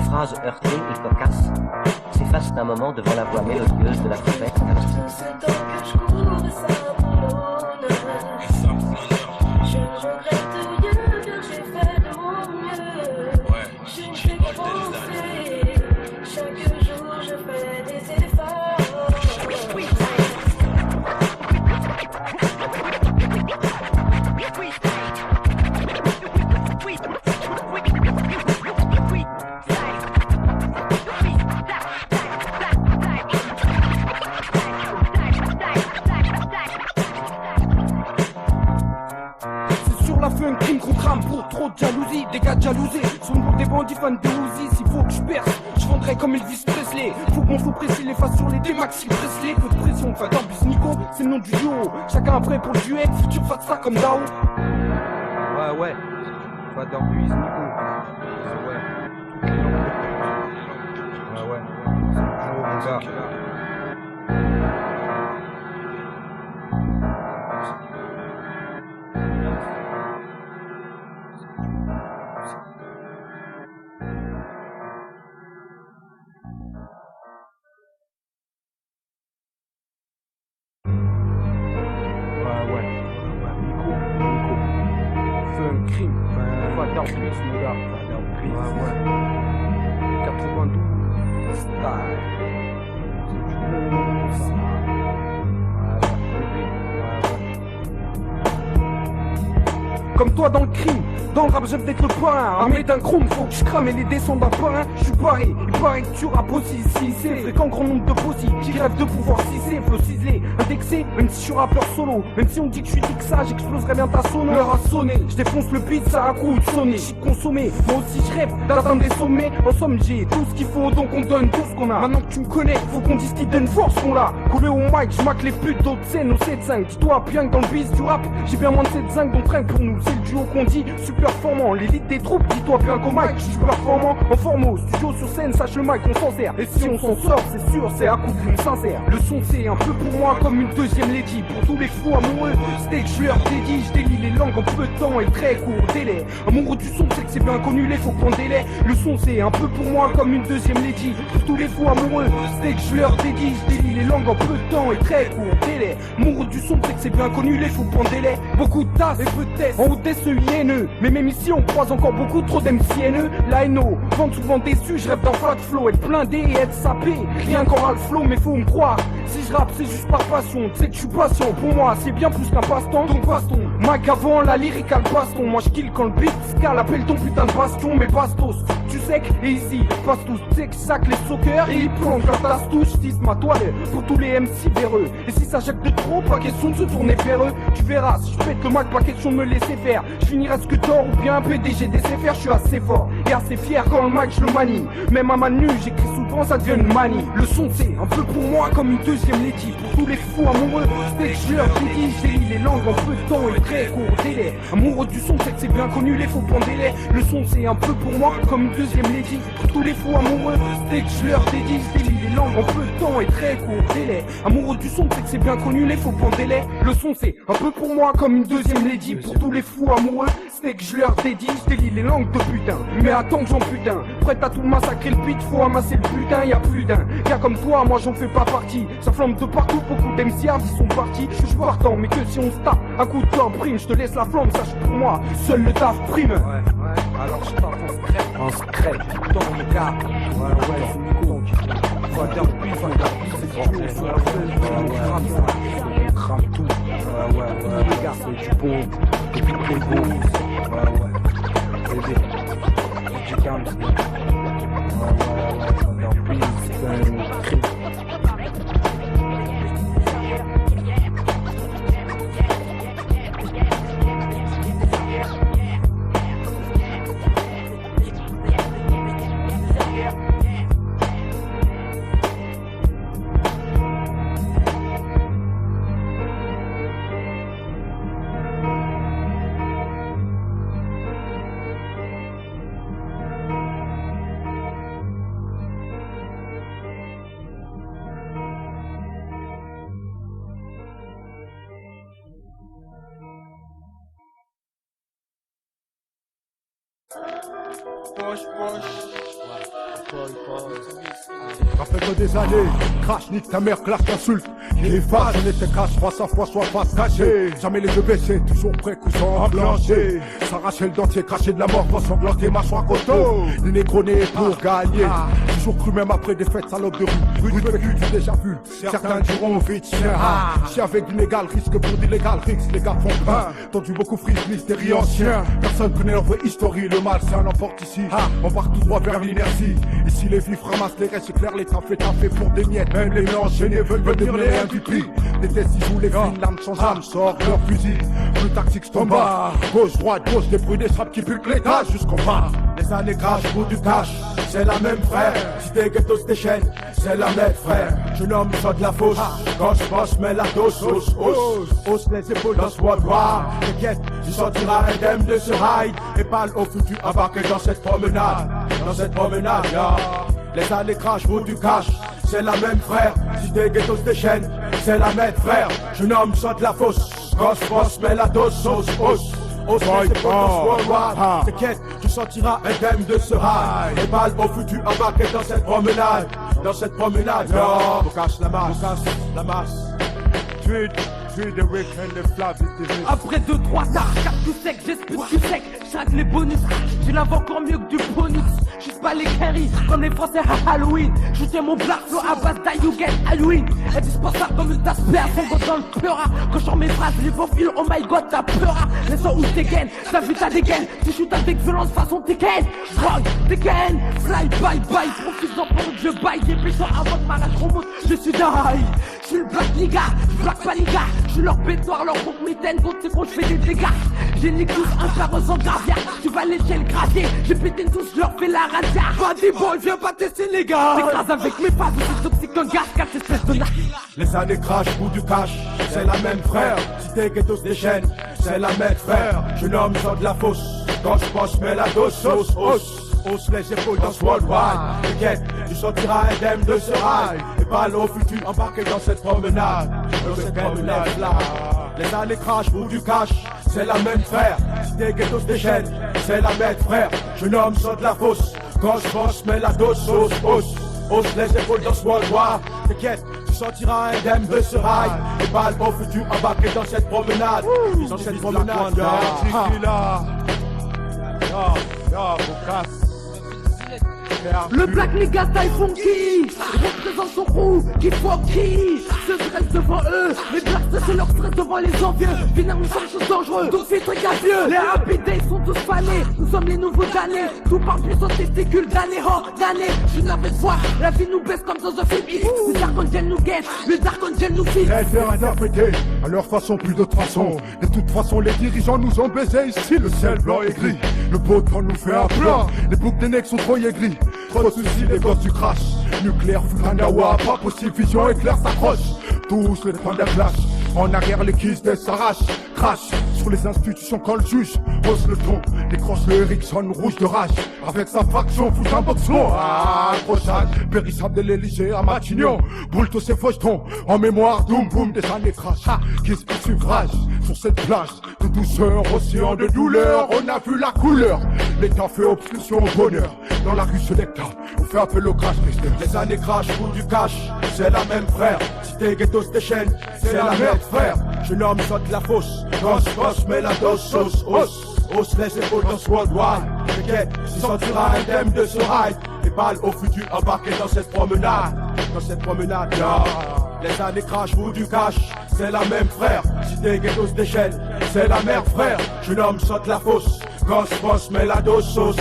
Phrases heurtées et cocasses s'effacent un moment devant la voix mélodieuse de la trompette. Un crime qu'on crame pour trop de jalousie. Des gars de jalousie sont pour des bandits fans de Uzi. S'il faut que je perce, je vendrai comme Elvis Presley. Faut qu'on faut presser les faces sur les deux Maxi Presley. Peu de pression, enfin t'embus Nico, c'est le nom du duo. Chacun prêt pour le duet, futur fat ça comme Dao. Ouais, pas d'embus Nico. Ouais, c'est le duo mon gars. Vadar plus mon gars, Vadar plus. Ouais. 92 style. Comme toi dans le crime, dans le rap j'aime d'être le parrain. Armé d'un chrome, faut que je crame et les descends d'un parrain. Je suis paré, il paraît que tu rappes aussi. Si c'est fréquent, grand nombre de possibles qui rêvent de pouvoir ciser, flow ciselé, indexé. Même si je suis rappeur solo, même si on dit que je suis Dixa, j'exploserai bien ta sonne. L'heure a sonné, je défonce le beat, ça a coup de sonner. J'ai consommé, moi aussi je rêve d'atteindre des sommets. En somme j'ai tout ce qu'il faut, donc on donne tout ce qu'on a. Maintenant que tu me connais, faut qu'on dise qu'ils donnent force qu'on l'a. Collé au mic, j'maque les putes d'autres scènes au 7-5. Dis-toi bien que dans le biz du rap, j'ai bien moins de 7-5 dont train pour nous. C'est le duo qu'on dit super performant. L'élite des troupes, dis-toi bien qu'au mic, je suis performant. En forme au studio sur scène, sache le mic, on s'en sert. Et si on s'en sort, c'est sûr, c'est à coup de plume sincère. Le son c'est un peu pour moi comme une deuxième lady. Pour tous les fous amoureux, steak je leur dédie. Je délie les langues en peu de temps et très court délai. Amoureux du son, c'est que c'est bien connu, les faux prendre délai. Le son c'est un peu pour moi comme une deuxième lady. Pour tous les fous amoureux, steak je leur dédie. Je délie les langues en peu de temps et très court délai. Amoureux du son, c'est que c'est bien connu, les faux prendre délai. Beaucoup de tasses et peu de tests en haut des SEINE. Mais même ici on croise encore beaucoup trop d'MCNE. La NO, vente souvent déçu, je rêve d'un fat flow. Être blindé et être sapé, rien qu'en ras le flow, mais faut me croire. Si je rappe c'est juste par passion, tu sais que je suis patient. Pour moi c'est bien plus qu'un passe-temps, donc baston. Mac avant la lyrique à le baston. Moi je kill quand le beat scale, appelle ton putain de baston. Mais bastos, tu sais que easy, passe tous, tu sais que sac les sockers. Et ils plongent quand t'as touche, tisse ma toile pour tous les MC véreux. Et si ça jette de trop, pas question de se tourner vers eux. Tu verras, si je pète le Mac, pas question de me laisser faire. Je finirai ce que tort ou bien un PDG des faire. Je suis assez fort et assez fier quand le mic je le manie. Même à ma nu, j'écris souvent, ça devient une manie. Le son c'est un peu pour moi comme une deuxième lady. Pour tous les fous amoureux, c'est que je leur dédie. Je délie les langues en peu de temps et très court délai. Amoureux du son, c'est que c'est bien connu, les faux prendre délai. Le son c'est un peu pour moi comme une deuxième lady. Pour tous les fous amoureux, c'est que je leur dédie. Je délie les langues en peu de temps et très court délai. Amoureux du son, c'est que c'est bien connu, les faux prendre délai. Le son c'est un peu pour moi comme une deuxième lady. Pour tous les fous amoureux, c'est que je leur dédie. Je délie les langues de putain. Mais attends que j'en putain. Prête à tout massacrer le beat, faut amasser le putain, y'a plus d'un. Gars comme toi, moi j'en fais pas partie. Ça flamme de partout, beaucoup d'MC ils sont partis. Je suis partant, mais que si on se tape un coup de temps prime, je te laisse la flamme, sache pour moi, seul le taf prime. Alors je tape en secret, dans le gars. C'est Nico. On crame tout. Les gars, c'est du bon. Et puis les beaux. Bébé. Du calme. Rappelle-toi des années, crash, nique ta mère, clash, t'insulte. Les phases, on était cash, soit sa foi, soit face cachée. Jamais les deux baissés, toujours prêts, coussant à blancher. S'arracher le dentier, cracher de la mort, pour sanglanter, mâchoire coteau. Les négros nés pour gagner. Toujours cru même après des fêtes, salope de rue. Rue de vécu, tu déjà vu. Certains diront vite, chien. Si avec l'illégal, risque pour d'illégal, risque, les gars font pain. Tendu beaucoup frites, mystérie ancien. Personne connaît leur vraie histoire, le mal, c'est un emporte ici. On part tout droit vers l'inertie. Ici les vifs ramassent les restes, c'est clair, les taffés pour des miettes. Même les enchaînés veulent devenir les MVP. Les tests, ils jouent les films, l'arme sans âme, sort leur fusil. Plus tactique, tombe bas. Gauche, droite, gauche, des bruits, des frappes qui puent l'étage jusqu'en bas. Les années crachent pour du cash, c'est la même frère. Si t'es ghetto, c'est chaînes, c'est la même frère. Je nomme ça de la fausse. Quand je passe, mets la dose, hausse les épaules dans ce noir. T'inquiète, tu sortiras indemne de ce ride. Et parle au futur embarqué dans cette promenade. Dans cette promenade, ya. Les années crachent pour du cash, c'est la même frère. Si t'es ghetto, c'est chaînes, c'est la même frère. Je nomme ça de la fausse. Quand je passe, mets la dose, hausse les épaules dans ce noir. T'inquiète, tu sortiras indemne de ce ride. Et parle au futur embarqué dans cette promenade. Dans cette promenade, ya. On cache la masse. Après 2-3 tard, cap tout sec, j'espère tout sec. J'arrête les bonus, tu l'avais encore mieux que du bonus. J'suis pas les carries, comme les Français à Halloween. Je tiens mon black flow à base d'Ayugen, Halloween. Indispensable comme une tasse père, son gosse dans le pleura. Quand j'en mes phrases, les beaux fils, oh my god, t'as peur. Les sons où t'es gain, t'as vu ta dégaine. Tu shoot avec violence façon t'es gain. Drog, t'es gain, fly, bye, profitant pendant que je baille. Des puissants avant de ma rage remonte, je suis die. J'suis le black nigga, black pas nigga. suis leur bétoir, leur groupe mitaine, contre c'est qu'on je fais des dégâts. J'ai nique tous un carreau sans gravière. Tu vas lécher le gravier, j'ai pété tous, je leur fais la radia. Body boy, viens pas tester les gars. T'écrases avec mes pas, c'est toxique un gaz, 4 espèces de nains. Les années crash pour du cash, c'est la même frère. Si t'es ghetto se déchaîne, c'est la même frère. Jeune homme sort de la fosse, quand je pense mets la dose, sauce, hausse les épaules dans ce worldwide. T'inquiète, tu sortiras indemne de ce ride. Et balle au futur embarqué dans cette promenade. Dans cette promenade là. Les années crash pour du cash, c'est la même frère. Si t'es ghetto se déchaîne, c'est la même frère. Jeune homme sort de la fosse, quand je pense mets la dose, sauce, hausse les épaules dans ce worldwide. T'inquiète, tu sortiras indemne de ce ride. Et balle au futur embarqué dans cette promenade. Dans cette promenade, Le black nigga style funky représente son crew qui faut qui se dresse devant eux. Les blacks c'est leur stress devant les envieux. Finalement nous sommes tous dangereux, donc fais très gavieux. Les happy days sont tous fanés, nous sommes les nouveaux damnés. Tout par puissance testicule d'année en d'année. Je suis navré de voir, la vie nous baisse comme dans un film X. Les Dark Angels nous guettent, les Dark Angels nous fixent. Faire interpréter à leur façon, plus d'autre façon. De toute façon, les dirigeants nous ont baisé ici. Le ciel blanc et gris, le beau temps nous fait un plan. Les boucles des necks sont trop aigris. Trop de soucis, les gosses du crash. Nucléaire, Fukunawa, pas possible, vision éclair s'accroche. Tous les points de clash. En arrière, les kisses s'arrachent. Crash sur les institutions quand le juge hausse le ton. Décroche le Ericsson rouge de rage. Avec sa faction, fout un boxon. Ah, prochaine, périssable de l'Élysée à Matignon. Brûle tous ces fauchetons. En mémoire, doom boom des années crash. Qui se poursuivent rage sur cette plage de douceur, océan de douleur. On a vu la couleur. L'État fait obstruction au bonheur. Dans la rue Selecta, on fait appel au crash tester. Les années crash pour du cash, c'est la même frère. Si t'es ghetto se déchaîne, c'est la même frère. Jeune homme saute la fosse, gosse, mais la dose sauce, hausse les épaules dans ce worldwide. T'inquiète, tu sentiras indemne de ce ride. Les balles au futur embarquées dans cette promenade. Dans cette promenade, yeah. Les années crash pour du cash, c'est la même frère. Si t'es ghetto se déchaîne, c'est la même frère. Jeune homme saute la fosse, gosse, mais la dose sauce,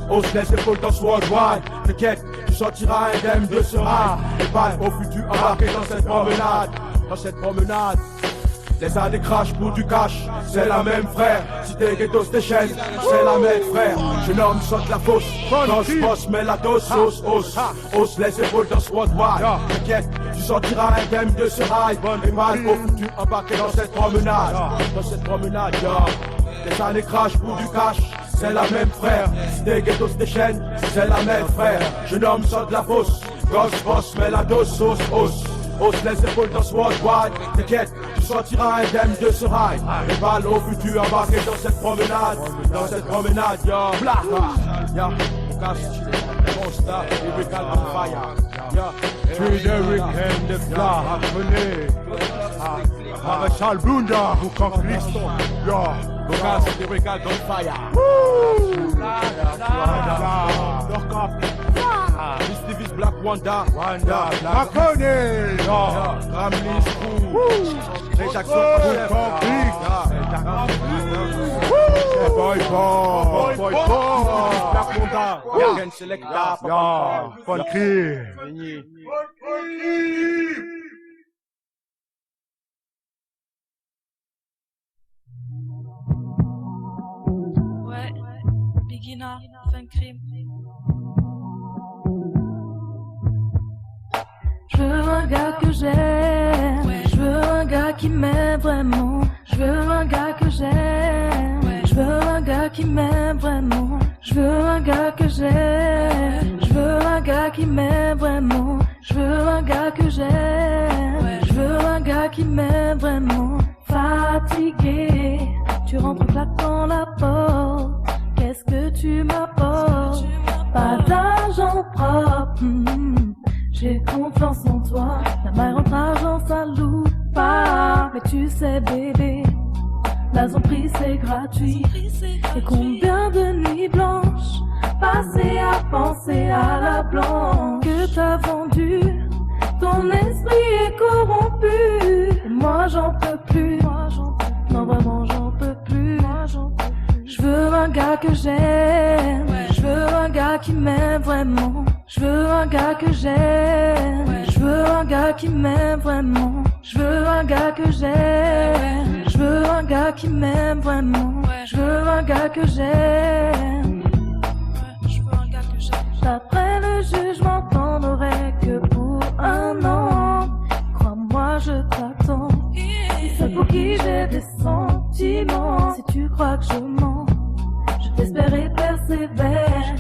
hausse les épaules dans ce worldwide. T'inquiète, tu sortiras indemne de ce ride. Les balles au futur embarquées dans cette promenade. Dans cette promenade. Les années crash pour du cash, c'est la même frère. Si t'es ghetto se déchaîne, c'est la même frère. Jeune homme saute la fosse, boss, mais la dose sauce, hausse les épaules dans ce worldwide. T'inquiète, tu sortiras indemne de ce ride. Et mal au futur embarqué dans cette promenade. Dans cette promenade, les années crash pour du cash, c'est la même frère. Si t'es ghetto se déchaîne, c'est la même frère. Jeune homme saute la fosse, boss, mais la dose sauce, hausse les épaules dans ce worldwide. T'inquiète, tu sortiras indemne de ce ride. Et balle au futur embarqué dans cette promenade. Dans cette promenade, on casse, on start, we call on fire. To the weekend, the fly, appelé. Maréchal Bunda, ou quand Christo. On casse, we call on fire. Miss Black Wanda, Macone, Ramlis Crew, Ray Jackson, Boy, Black Wanda, Yagen Selecta, Funky. Ouais, Beginner, Fun Crime. Je veux un gars que j'aime, je veux un gars qui m'aime vraiment, je veux un gars que j'aime, je veux un gars qui m'aime vraiment, je veux un gars que j'aime, je veux un gars qui m'aime vraiment, je veux un gars que j'aime, je veux un gars qui m'aime vraiment. Fatigué, tu rentres claquant la porte, qu'est-ce que tu m'apportes? Pas d'argent propre. J'ai confiance en toi, la maille rentre argent ça loue pas. Mais tu sais bébé, la zombie c'est gratuit. Et combien de nuits blanches passées à penser à la blanche que t'as vendue. Ton esprit est corrompu, et moi j'en peux plus. Non vraiment j'en peux plus. Je veux un gars que j'aime, je veux un gars qui m'aime vraiment. Je veux un gars que j'aime, je Je veux un gars qui m'aime vraiment. Je veux un gars que j'aime. Je veux un gars qui m'aime vraiment. Je veux un gars que j'aime. D'après le jugement, t'en aurais que pour un an. Crois-moi, je t'attends. C'est pour qui j'ai des sentiments. Si tu crois que je mens, je t'espère et persévère.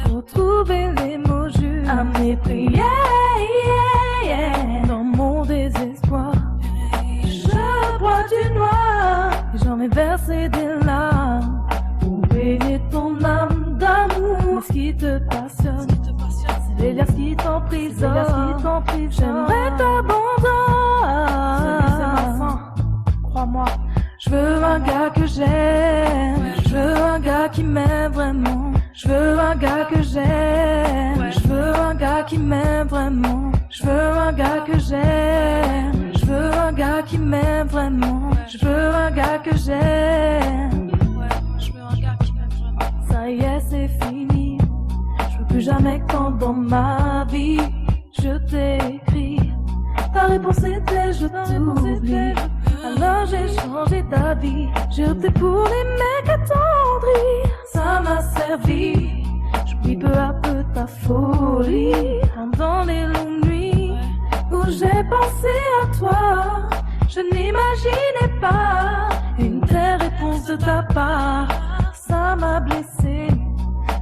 Pour trouver les mots justes à mes prières. Dans mon désespoir, je bois du noir et j'en ai versé des larmes pour baigner ton âme d'amour. Mais ce qui te passionne, c'est les liens qui t'emprisonnent. J'aimerais t'abandonner, c'est ma fin, crois-moi. Je veux un gars que j'aime. Je veux un gars qui m'aime vraiment. Je veux un gars que j'aime. Je veux un gars qui m'aime vraiment. Je veux un gars que j'aime. Je veux un gars qui m'aime vraiment. Je veux un gars que j'aime. Je veux un gars qui m'aime vraiment. Ça y est, c'est fini. Je veux plus jamais que t'entres dans ma vie. Je t'ai écrit. Ta réponse était je t'oublie. Alors j'ai changé d'avis. J'ai opté pour les mecs attendris. Ça m'a servi. J'oublie peu à peu ta folie. Pendant les longues nuits où j'ai pensé à toi, je n'imaginais pas une telle réponse de ta part. Ça m'a blessé,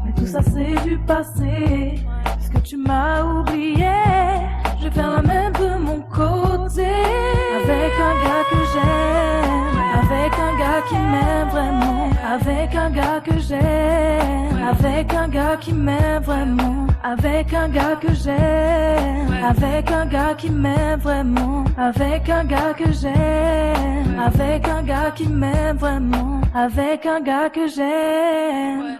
mais tout ça c'est du passé. Puisque tu m'as oublié, je vais faire la même de mon côté. Avec un gars que j'aime, avec un gars qui m'aime vraiment, avec un gars que j'aime, avec un gars qui m'aime vraiment, avec un gars que j'aime, avec un gars qui m'aime vraiment, avec un gars que j'aime, avec un gars qui m'aime vraiment, avec un gars que j'aime.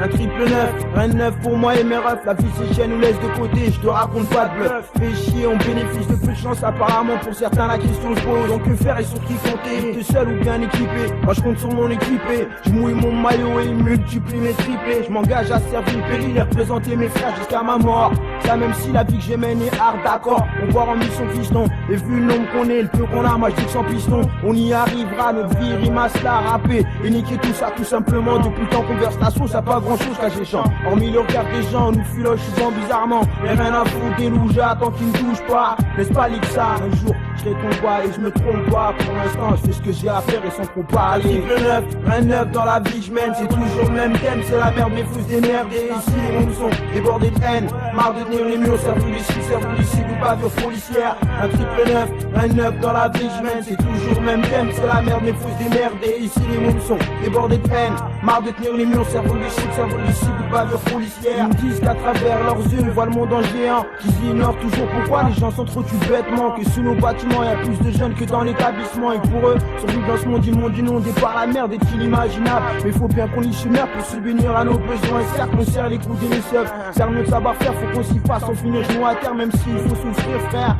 Un triple neuf, rien de neuf pour moi et mes refs. La vie c'est chienne nous laisse de côté, je te raconte pas de bluff. Fais chier, on bénéficie de peu de chance apparemment. Pour certains la question se pose, donc que faire et sur qui compter? T'es seul ou bien équipé? Moi je compte sur mon équipé. Je mouille mon maillot et il multiplie mes triplés. Je m'engage à servir le péril et représenter mes frères jusqu'à ma mort. Ça même si la vie que j'ai mène est hard, d'accord. On voit en mission fiston. Et vu le nombre qu'on est, le peu qu'on a, moi je dis que sans piston on y arrivera, notre vie rime à se la rapper. Et niquer tout ça tout simplement. Depuis le temps qu'on verse la sauce, ça pas grand chose qu'à géchant. Hormis le regard des gens, nous filoche souvent bizarrement. Mais rien à foutre des loups, j'attends qu'ils me touchent pas. Laisse pas lire ça, un jour je serai ton roi et je me trompe pas. Pour l'instant je fais ce que j'ai à faire et sans trop parler. Triple neuf, rien de neuf dans la vie je mène. C'est toujours le même thème, c'est la merde mais faut se démerder. Ici les mondes sont débordés de haine. Marre de tenir les murs, cerveau lucide ou pas de policière. Un triple neuf, rien de neuf dans la vie je mène. C'est toujours le même thème, c'est la merde mais faut se démerder. Ici les mondes sont débordés de haine. Marre de tenir les murs, cerveau lucide ou pas de policière. Ils me disent qu'à travers leurs yeux ils voient le monde en géant. Qu'ils ignorent toujours pourquoi les gens s'entretuent bêtement. Que sous nos bâtiments y a plus de jeunes que dans l'établissement. Et pour eux, survivre dans ce monde inondé par la merde est inimaginable. Mais faut bien qu'on y submerge pour subvenir à nos besoins. Et certes on serre les coups des messieurs, serre notre savoir-faire, faut qu'on s'y fasse. On finit genoux à terre même s'il faut souffrir frère.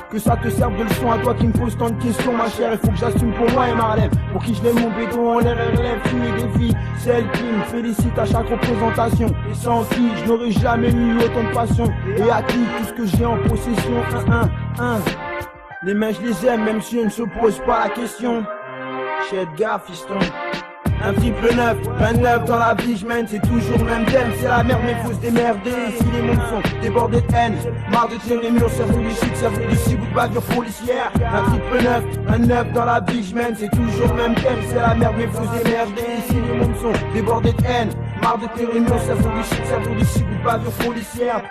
Que ça te serve de leçon à toi qui me pose tant de questions ma chère. Il faut que j'assume pour moi et ma relève. Pour qui je lève mon béton en l'air et relève tous mes défis. Celle qui me félicite à chaque représentation. Et sans qui je n'aurais jamais eu autant de passion. Et à qui tout ce que j'ai en possession. Les mains je les aime même si je ne se pose pas la question. Chez Edgar fiston. Un triple neuf, 29 dans la vie je mène. C'est toujours le même thème, c'est la merde mais faut se démerder. Si les mondes sont débordés de haine, marre de tenir les murs, cerveau lucide ou de bavure policière. Un triple neuf, 29 dans la vie je mène. C'est toujours le même thème, c'est la merde mais faut se démerder. Si les mondes sont débordés de haine, marre de tenir les murs, cerveau lucide ou de bavure policière.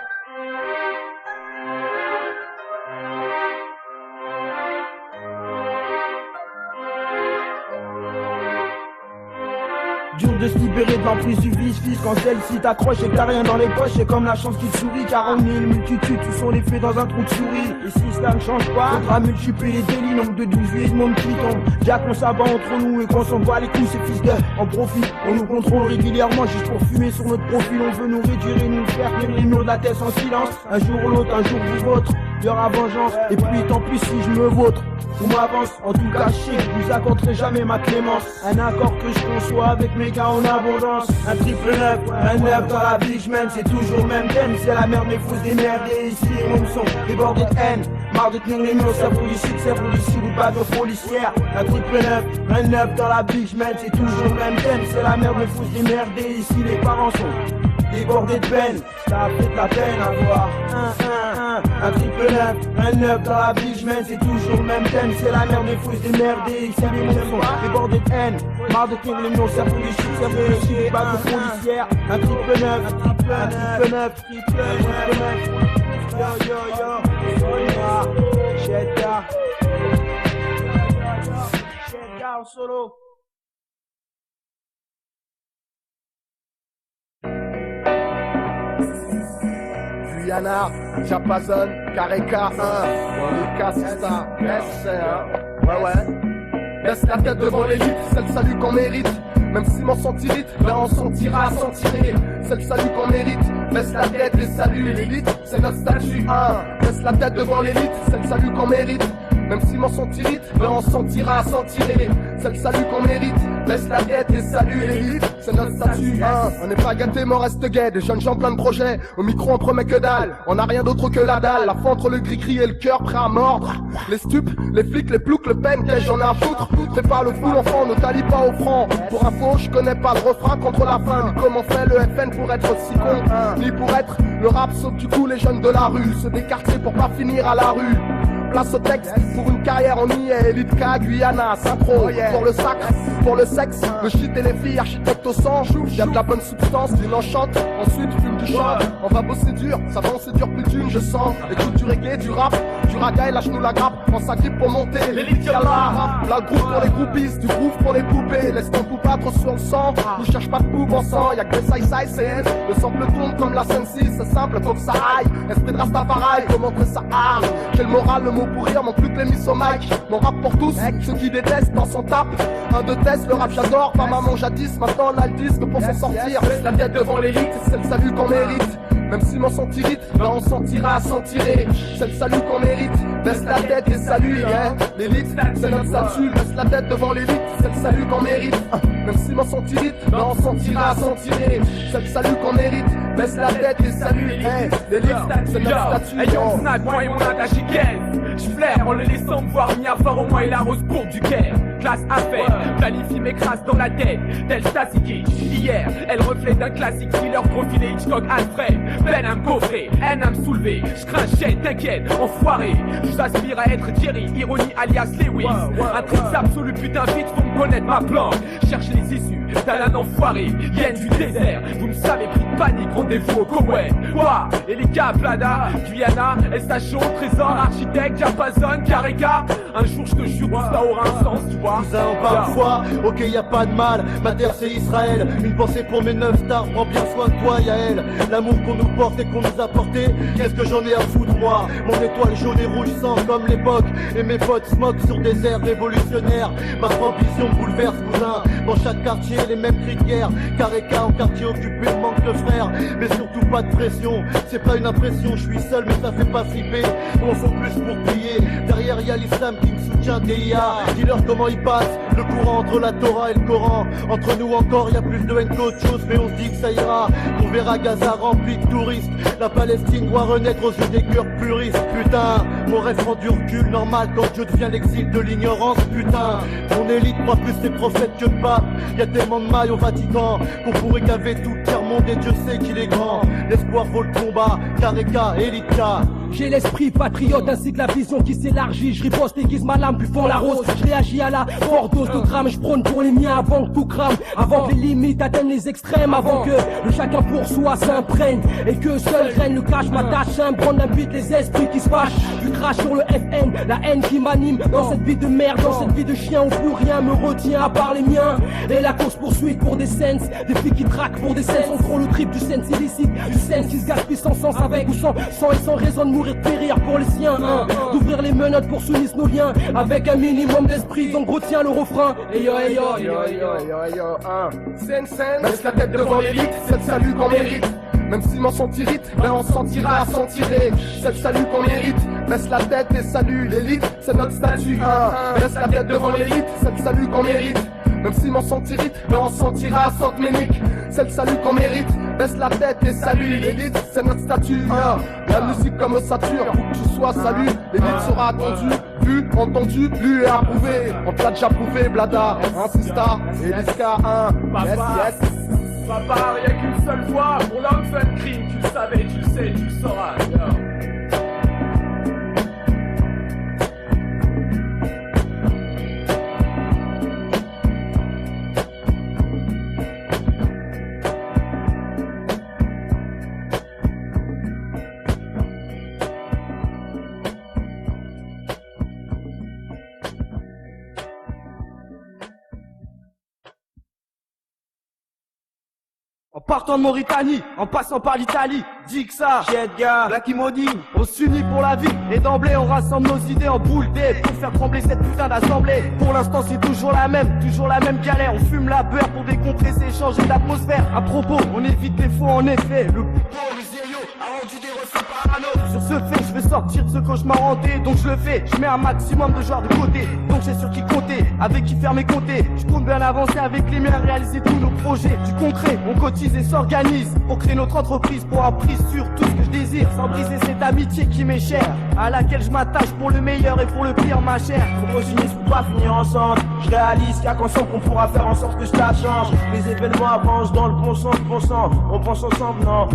Dur de se libérer de l'emprise du vice quand celle-ci t'accroche et que t'as rien dans les poches. C'est comme la chance qui te sourit, 40 000 multitudes, tous sont les faits dans un trou de souris. Et si cela ne change pas, faudra multiplier les délits, nombre de 12 juillet de monde qui tombe. Déjà qu'on s'abat entre nous et qu'on s'en bat les coups, ces fils de en profit. On nous contrôle régulièrement juste pour fumer sur notre profil. On veut nous réduire et nous faire tenir les murs de la tête en silence. Un jour ou l'autre, un jour vous vôtre. l'heure à vengeance. Et puis tant pis si je me vautre ou m'avance. En tout cas, chic, vous accorderai jamais ma clémence. Un accord que je conçois avec mes gars en abondance. Un triple neuf, un neuf dans la vie, j'mène, c'est toujours le même thème. C'est la merde, mais faut se démerder. Ici, les mômes sont débordés de haine. Marre de tenir les murs, cerveau du sucre, cerveau du sud, ou pas de policière. Un triple neuf, un neuf dans la vie, j'mène, c'est toujours le même thème. C'est la merde, mais faut se démerder. Ici, les parents sont débordés de peine. Ça a fait de la peine à voir. Un triple neuf, un neuf dans la vie, j'mène, c'est toujours le même thème. C'est la merde, mais faut se démerder. Ici, les mômes sont débordés de haine. Marre de tenir les murs, cerveau du sud, cerveau du sud, ou pas de policière. Un triple neuf, un triple neuf, triple neuf. Yo yo yo, Shedda en solo. Guyana, Diapason, Kareka, Monica, c'est ça, laisse, ouais. Laisse la tête devant l'élite, c'est le salut qu'on mérite. Même si m'en sentirite, là on sentira, s'en tirer. C'est le salut qu'on mérite. Laisse la tête et salut l'élite, c'est notre statut. Laisse la tête devant l'élite, c'est le salut qu'on mérite. Même si m'en sentirite, là on sentira, s'en tirer. C'est le salut qu'on mérite. Laisse la tête et salut l'élite, c'est notre statut. On n'est pas gâtés, mais on reste gay. Des jeunes gens plein de projets. Au micro on promet que dalle. On n'a rien d'autre que la dalle. La foi entre le gris-gris et le cœur prêt à mordre. Les stupes, les flics, les ploucs, le pen, qu'est-ce j'en ai à foutre. Fais pas le fou enfant, ne t'allie pas au franc. Pour info, je connais pas le refrain contre la fin. Ni comment fait le FN pour être si con, ni pour être le rap sauf du coup les jeunes de la rue. Se décarter pour pas finir à la rue. Place au texte, pour une carrière on y est. Elite K, Guyana, synchro, pour le sacre, pour le sexe, le shit et les filles, architecte au sang. Y'a de la bonne substance, d'une enchante, ensuite fume du chant. On va bosser dur, ça va on se dure plus d'une, je sens. Écoute du reggae, du rap, du raga et lâche-nous la grappe. Prends sa grippe pour monter, l'élite y'a là. Là le groupe pour les groupies, du groove pour les poupées. Laisse ton coup battre sur le sang, nous cherche pas de poupe en sang. Y'a que des sai-sai, c'est le sample tourne comme la scène 6, c'est simple, faut que ça aille. Esprit de Rastafari, comment montrer ça arme. J'ai le moral, le mot pour rire, manque plus que les miss au mic. Mon rap pour tous, ceux qui détestent, dans son tape. Un de test, le rap j'adore, pas maman jadis, maintenant on a le disque pour s'en sortir. La tête devant l'élite, c'est le salut qu'on mérite. Même si m'en sentirite, là on sentira, s'en tirer. C'est le salut qu'on mérite, laisse la tête et salut, l'élite, c'est notre statut, laisse la tête devant l'élite, c'est le salut qu'on mérite. Même si m'en sentirite, là on sentira, s'en tirer. C'est le salut qu'on mérite, laisse la tête et salut, l'élite, c'est notre statut. Hey yo, snap, moi et mon attaché caisse. J'flaire en le laissant me voir, mis à fort au moins il arrose pour du Caire. Classe à faire, planifie m'écrase dans la tête. Tel Static, hier, elle reflète un classique thriller profilé Hitchcock Alfred. Peine à me coffrer, haine à me soulever. J'crinchais, t'inquiète, enfoiré. J'aspire à être Thierry, ironie alias Lewis. Un tricks absolu, putain, vite, faut me connaître ma planque. Cherche les issues d'un enfoiré, hyène du désert. Vous me savez, pris de panique, rendez-vous au Koweït. Ouah, et les Plada, Guyana, SHO, Trésor, Architecte, Diapason, Kareka. Un jour, je te jure, ça aura un sens, tu vois. Cousin, parfois, ok, y a pas de mal. Ma terre, c'est Israël. Une pensée pour mes 9 stars. Prends bien soin de toi, Yael. L'amour qu'on nous porte et qu'on nous a porté. Qu'est-ce que j'en ai à foutre, moi? Mon étoile jaune et rouge sang comme l'époque. Et mes potes smoke sur des airs révolutionnaires. Ma ambition me bouleverse, cousin. Dans chaque quartier, les mêmes cris de guerre. Kareka en quartier occupé, manque de frères. Mais surtout pas de pression. C'est pas une impression, je suis seul, mais ça fait pas flipper. On s'en plus pour plier. Derrière, y'a l'islam qui me soutient, DIA. Dis-leur comment ils passent le courant entre la Torah et le Coran. Entre nous encore, y a plus de haine qu'autre chose, mais on se dit que ça ira. On verra Gaza rempli de touristes. La Palestine doit renaître aux yeux des cœurs puristes. Putain, mon rêve prend du recul normal quand Dieu devient l'exil de l'ignorance. Putain, mon élite croit plus les prophètes que de papes. Y a tellement de mailles au Vatican qu'on pourrait caver tout le tiers-monde et Dieu sait qu'il est grand. L'espoir vaut le combat, Kareka, Elita. J'ai l'esprit patriote ainsi que la vision qui s'élargit. Je riposte, aiguise ma lame, puis fond la rose. Je réagis à la forte dose de drame. Je prône pour les miens avant que tout crame. Avant que les limites atteignent les extrêmes. Avant que le chacun pour soi s'imprègne. Et que seul règne le cash m'attache. Un brand invite les esprits qui se fâchent. Du crash sur le FN, la haine qui m'anime. Dans cette vie de merde, dans cette vie de chien où plus rien me retient à part les miens. Et la course poursuite pour des sens. Des filles qui traquent pour des sens. On prend le trip du sens illicite. Du sens qui se gaspille sans sens avec ou sans et sans raison de mourir de périr pour les siens, d'ouvrir les menottes pour s'unir nos liens avec un minimum d'esprit, donc retiens le refrain. Hey yo, hey yo, yo, yo, yo, laisse la tête devant l'élite, c'est le salut qu'on mérite. Même si m'en sentirite, là on sentira, s'en tirer. C'est le salut qu'on mérite. baisse la tête et salue l'élite, c'est notre statut. Baisse la tête devant l'élite, c'est le salut qu'on mérite. Même si mon sang t'irrite, mais on sentira sorte ménique. C'est le salut qu'on mérite, baisse la tête et salue l'élite, c'est notre statut. La musique comme Saturne, où que tu sois, salut. L'élite sera attendue, vue, entendue, lue et approuvée. On te l'a déjà prouvé, Blada, Sista et Liska, yes, yes. Papa, y'a qu'une seule voix pour l'homme fait le crime. Tu le savais, tu le sais, tu le sauras. En partant de Mauritanie, en passant par l'Italie, Dixa, Jedga, Blacky Modi, on s'unit pour la vie et d'emblée on rassemble nos idées en boule d'aide pour faire trembler cette putain d'assemblée. Pour l'instant c'est toujours la même galère. On fume la beurre pour décompresser, changer d'atmosphère. À propos, on évite les faux en effet. Le pouvoir, le zéro a rendu des refus parano. Sur ce fait, je vais sortir de ce cauchemar hanté, donc je le fais. Je mets un maximum de joueurs de côté, donc j'ai sur qui compter, avec qui faire mes compter. Je compte bien avancer avec les miens, réaliser tous nos projets. Du concret, on cotise et s'organise pour créer notre entreprise, pour avoir prise sur tout ce que je désire, sans briser cette amitié qui m'est chère, à laquelle je m'attache pour le meilleur et pour le pire, ma chère. Faut qu'on s'unisse pour pas finir ensemble. Je réalise qu'il y a qu'ensemble qu'on pourra faire en sorte que ça change. Les événements avancent dans le bon sens, on pense ensemble, non?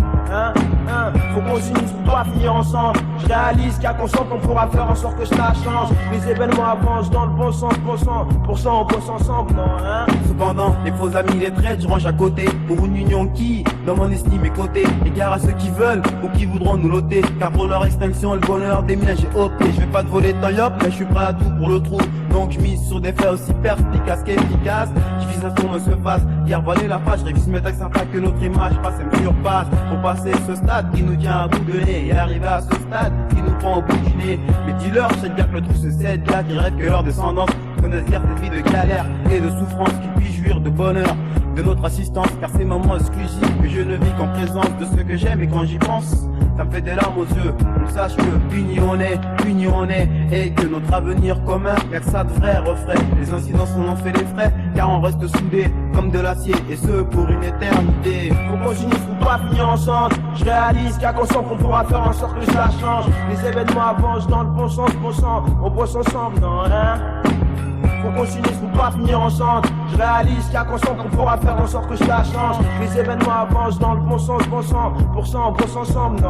Faut qu'on s'unisse pour pas finir ensemble. Je réalise qu'il y a qu'ensemble qu'on pourra faire en sorte que ça change. Les événements avancent dans le bon sens, on pense ensemble, non? Cependant, les faux amis, les traîtres, je range à côté. Pour une union qui, dans mon estime, est cotée. Égard à ceux qui veulent ou qui voudront nous loter. Car pour leur extinction, le bonheur des miens, j'ai opté. Je vais pas te voler ton yop, mais je suis prêt à tout pour le trou. Donc je mise sur des faits aussi perspicaces qu'efficaces. Je vise à ce qu'on me se fasse. Hier voiler la page, je révise mes textes afin que notre image passe et me surpasse. Pour passer ce stade qui nous tient à bout de nez. Et arriver à ce stade qui nous prend au bout du nez. Mais dis-leur, je sais bien que le trou se cède là. Qui rêvent que leur descendance connaissent bien cette vie de galère et de souffrance, qu'ils puissent jouir de bonheur de notre assistance, car ces moments exclusifs que je ne vis qu'en présence de ceux que j'aime. Et quand j'y pense, ça me fait des larmes aux yeux. On sache que unis on est, et que notre avenir commun, y'a que ça de vrai refrain. Les incidences on en fait les frais, car on reste soudés comme de l'acier, et ce pour une éternité. Faut qu'on s'unisse pour pas finir ensemble. Je réalise qu'il y a qu'ensemble qu'on pourra faire en sorte que ça change. Les événements avancent dans le bon sens, on bosse ensemble, non, Faut qu'on s'unisse pour pas finir ensemble. Je réalise qu'il y a qu'ensemble qu'on pourra faire en sorte que ça change. Les événements avancent dans le bon sens, on bosse ensemble, non,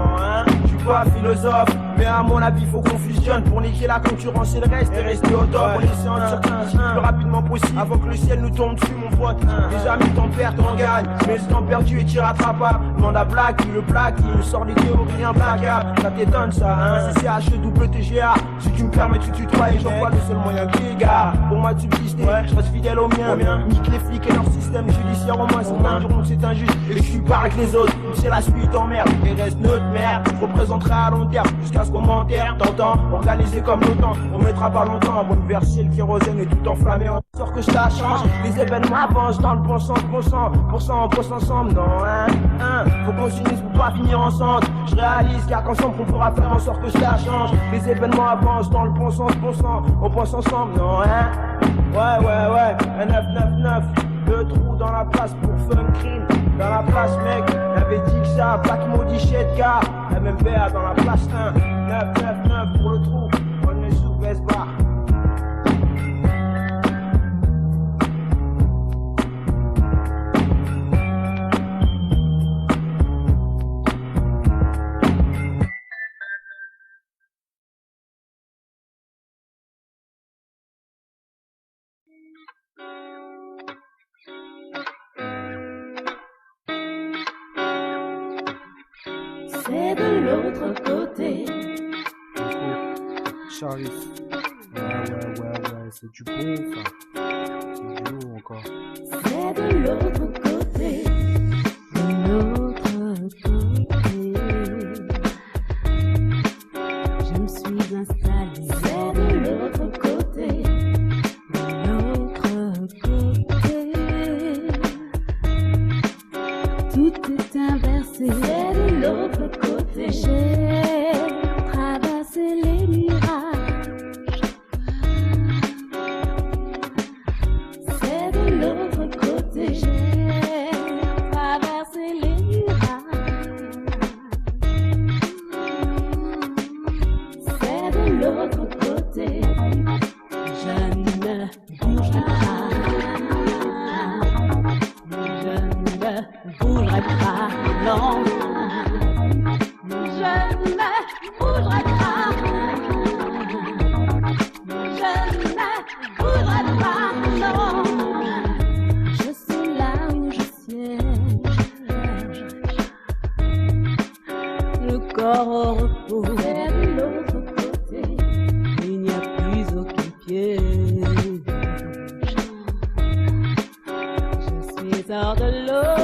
Je suis pas philosophe, mais à mon avis faut qu'on fusionne pour niquer la concurrence et le reste et rester au top. On essaie en sortant le plus rapidement possible avant que le ciel nous tombe dessus, mon pote. Les amis t'en perdent, t'en gagnes, mais le temps perdu est irrattrapable. Demande à Black, le Black, il me sort les théories implacables. Ça t'étonne ça, C'est CCHE-WTGA. Si tu me permets tu tutoies et j'envoie le seul moyen que les gars. Pour moi de subsister, je reste fidèle au mien. Nique les flics et leur système judiciaire au moins. Certains diront que c'est injuste et que je suis pas avec les autres. C'est la suite en merde et reste notre merde. Je représenterai à long terme jusqu'à ce qu'on m'enterre. T'entends, organisé comme l'OTAN. On mettra pas longtemps à bonne verser le kérosène et tout enflammé. On sort que ça change. Les événements avancent dans le bon sens, on bosse ensemble, non, Faut qu'on s'unisse pour pas finir ensemble. Je réalise qu'il y a qu'ensemble qu'on pourra faire en sorte que ça change. Les événements avancent dans le bon sens, on pense ensemble, non, Ouais, un 999, 2 trous dans la place pour fun crime. Dans la place, mec, y'avait dit que ça, Black Maudit Shedka, MMBA dans la place 1, 999 pour le trou, on est sous Vesbar. C'est de l'autre côté. Sharif. Ouais, c'est du bon, ça. C'est du lourd encore. C'est de l'autre côté. De l'autre côté. Je me suis installée. C'est de l'autre côté. De l'autre côté. Tout est inversé. C'est de l'autre côté. J'ai traversé les nuits. non, je ne bougerai pas. Je ne bougerai pas, non. Je suis là où je siège, le corps au repos. Et de l'autre côté, il n'y a plus aucun piège. Je suis hors de l'eau.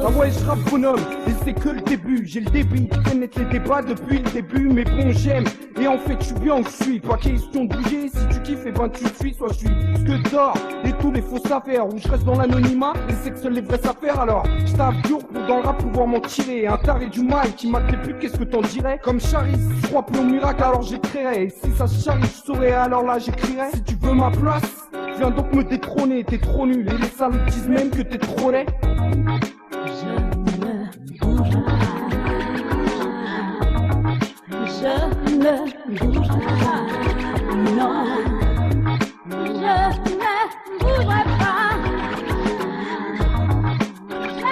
Ah ouais, je rappe bonhomme, et c'est que le début. J'ai le débit qui pénètre les débats depuis le début. Mais bon, j'aime, et en fait, je suis bien où je suis. Pas question de bouger, si tu kiffes, et ben tu suis. Soit je suis que d'or, et tous les fausses affaires. Où je reste dans l'anonymat, et c'est que seuls les vraies affaires. Alors, je tape dur pour dans le rap pouvoir m'en tirer. Un taré du mal qui mate les putes, qu'est-ce que t'en dirais? Comme Charis, je crois plus au miracle, alors j'écrirai. Et si ça se charrie, je saurais, alors là j'écrirai. Si tu veux ma place, viens donc me détrôner. T'es trop nul, et les salauds disent même que t'es trop laid. Je ne bougerai pas, non, je ne bougerai pas, je ne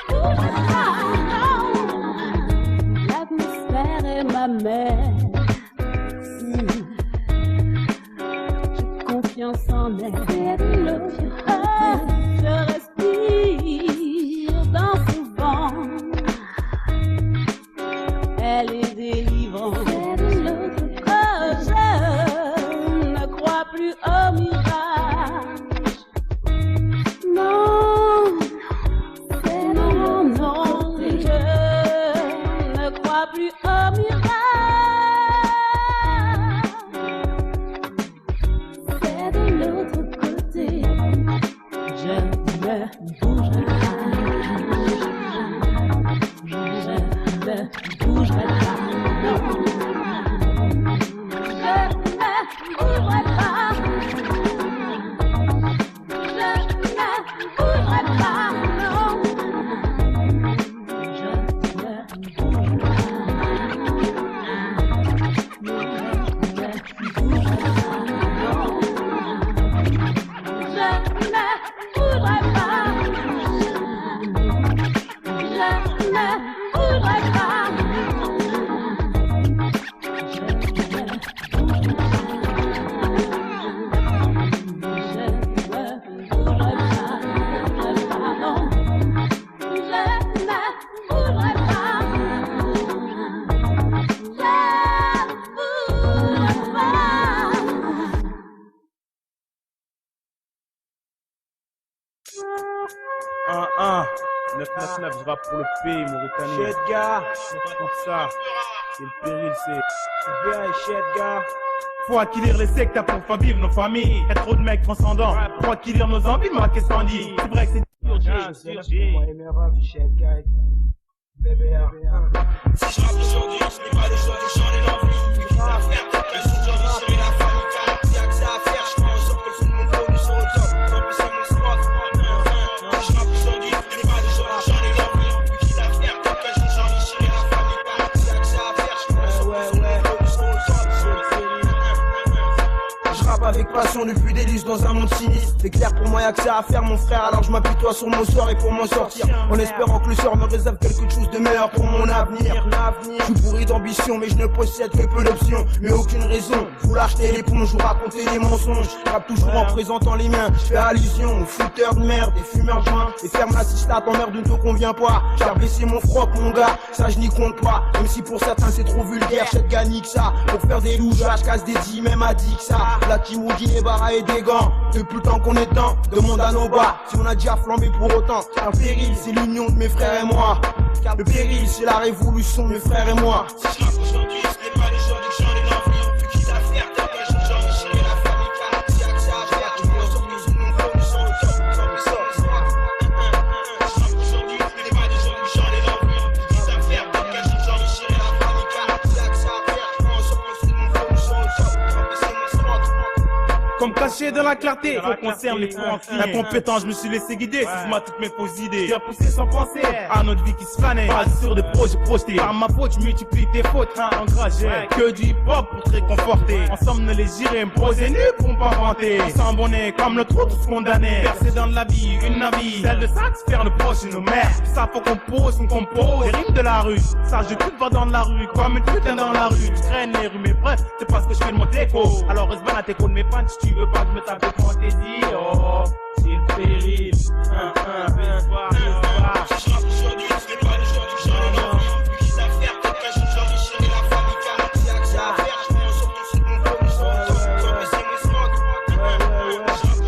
bougerai pas, non. L'atmosphère est ma mère, j'ai confiance en elle. C'est de l'eau, je respire dans son vent. Elle est délivrante. Oh, je ne crois plus au mirage. Non, non, non, je ne crois plus au mirage. C'est de l'autre côté. Je ne bougerai pas. Je ne bougerai pas, non. Je ne bougerai pas. Je ne bougerai pas, non. Je ne bougerai pas. Je ne bougerai pas, non. Je ne bougerai pas. Je ne bougerai pas. Un 999, je rappe pour le pays, Mauritanie. Shit, gars, c'est tout ça. C'est le péril, c'est bien, shit, gars. Faut acquérir les sectes pour faire vivre nos familles. Y'a trop de mecs transcendants. Faut acquérir nos envies, ma qu'est-ce qu'on dit? C'est vrai que c'est dur, Si je rappe aujourd'hui, ce n'est pas le choix de changer d'envie. Ce qu'il a à faire, c'est que j'en ai la famille. Car y'a que ça à faire, je prends en sorte que tout le monde produit sur le top. Tant pis c'est mon spot. Si je rappe aujourd'hui, ce n'est pas le choix de changer d'envie. Ce qu'il a à faire, c'est que j'en ai la famille. Car y'a que ça à faire, je prends en sorte que tout le monde produit sur le top. Je rappe avec passion depuis des lustres dans un monde sinistre. C'est clair pour moi, y'a que ça à faire, mon frère. Alors je m'appuie toi sur mon sort et pour m'en sortir. En espérant que le sort me réserve quelque chose de meilleur pour mon avenir. Je suis pourri d'ambition, mais je ne possède que peu d'options. Mais aucune raison, vous l'acheter l'éponge ou raconter des mensonges. Je rappe toujours en présentant les miens. Je fais allusion aux fouteurs de merde, des fumeurs de joints. Et ferme la si ça t'emmerde, ne te convient pas. J'ai baissé mon froc, mon gars, ça je n'y compte pas. Même si pour certains c'est trop vulgaire, cette gagne que ça. Pour faire des loujages, casse des dix, même à dit que ça. La Kimoudi, les barras et des gants. Depuis le temps qu'on est temps, demande à nos bas si on a déjà flambé pour autant. Un péril, c'est l'union de mes frères et moi. Le péril, c'est la révolution de mes frères et moi. Si je rappe aujourd'hui, ce n'est pas le choix de changer d'envie. Ce qu'il a à faire, c'est que j'en ai la famille. Car y'a que ça à faire, je prends en sorte que tout le monde produit sur le top. Tant pis c'est mon spot. Si je rappe aujourd'hui, ce n'est pas le choix de changer d'envie. Ce qu'il a à faire, c'est que j'en ai la famille. Car y'a que ça à faire, je prends en sorte que tout le monde produit sur le top. Tant pis c'est mon spot. Comme casse marcher dans la clarté, faut qu'on serve les coins. Incompétent, je me suis laissé guider, excuse-moi toutes mes fausses idées. J'ai repoussé sans penser à notre vie qui se fanait. Pas sur des projets projetés. Par ma faute, je multiplie tes fautes. Engagé, que du hip-hop pour te réconforter. Ensemble, ne les girer, me poser nu pour me pas vanter. Sans bonnet, comme le trou, tous condamnés. Percé dans la vie, une navire. Celle de sax, faire le proche, nos mères. Ça faut qu'on pose, on compose. Les rimes de la rue, ça je pute pas dans la rue. Comme une putain dans la rue. Tu traînes les rues, mais bref, c'est parce que je fais de mon déco. Alors reste à tes de mes punch, tu veux pas que je me tape quand t'es dit. Oh, c'est le péril. Aujourd'hui, ce n'est pas le jour du genre de l'envie. Plus qu'ils savent faire, peut-être qu'un jour j'enrichirai la famille. Car il y a que ça à faire, je prends surtout ce qu'on peut, nous sommes comme c'est mes smoke.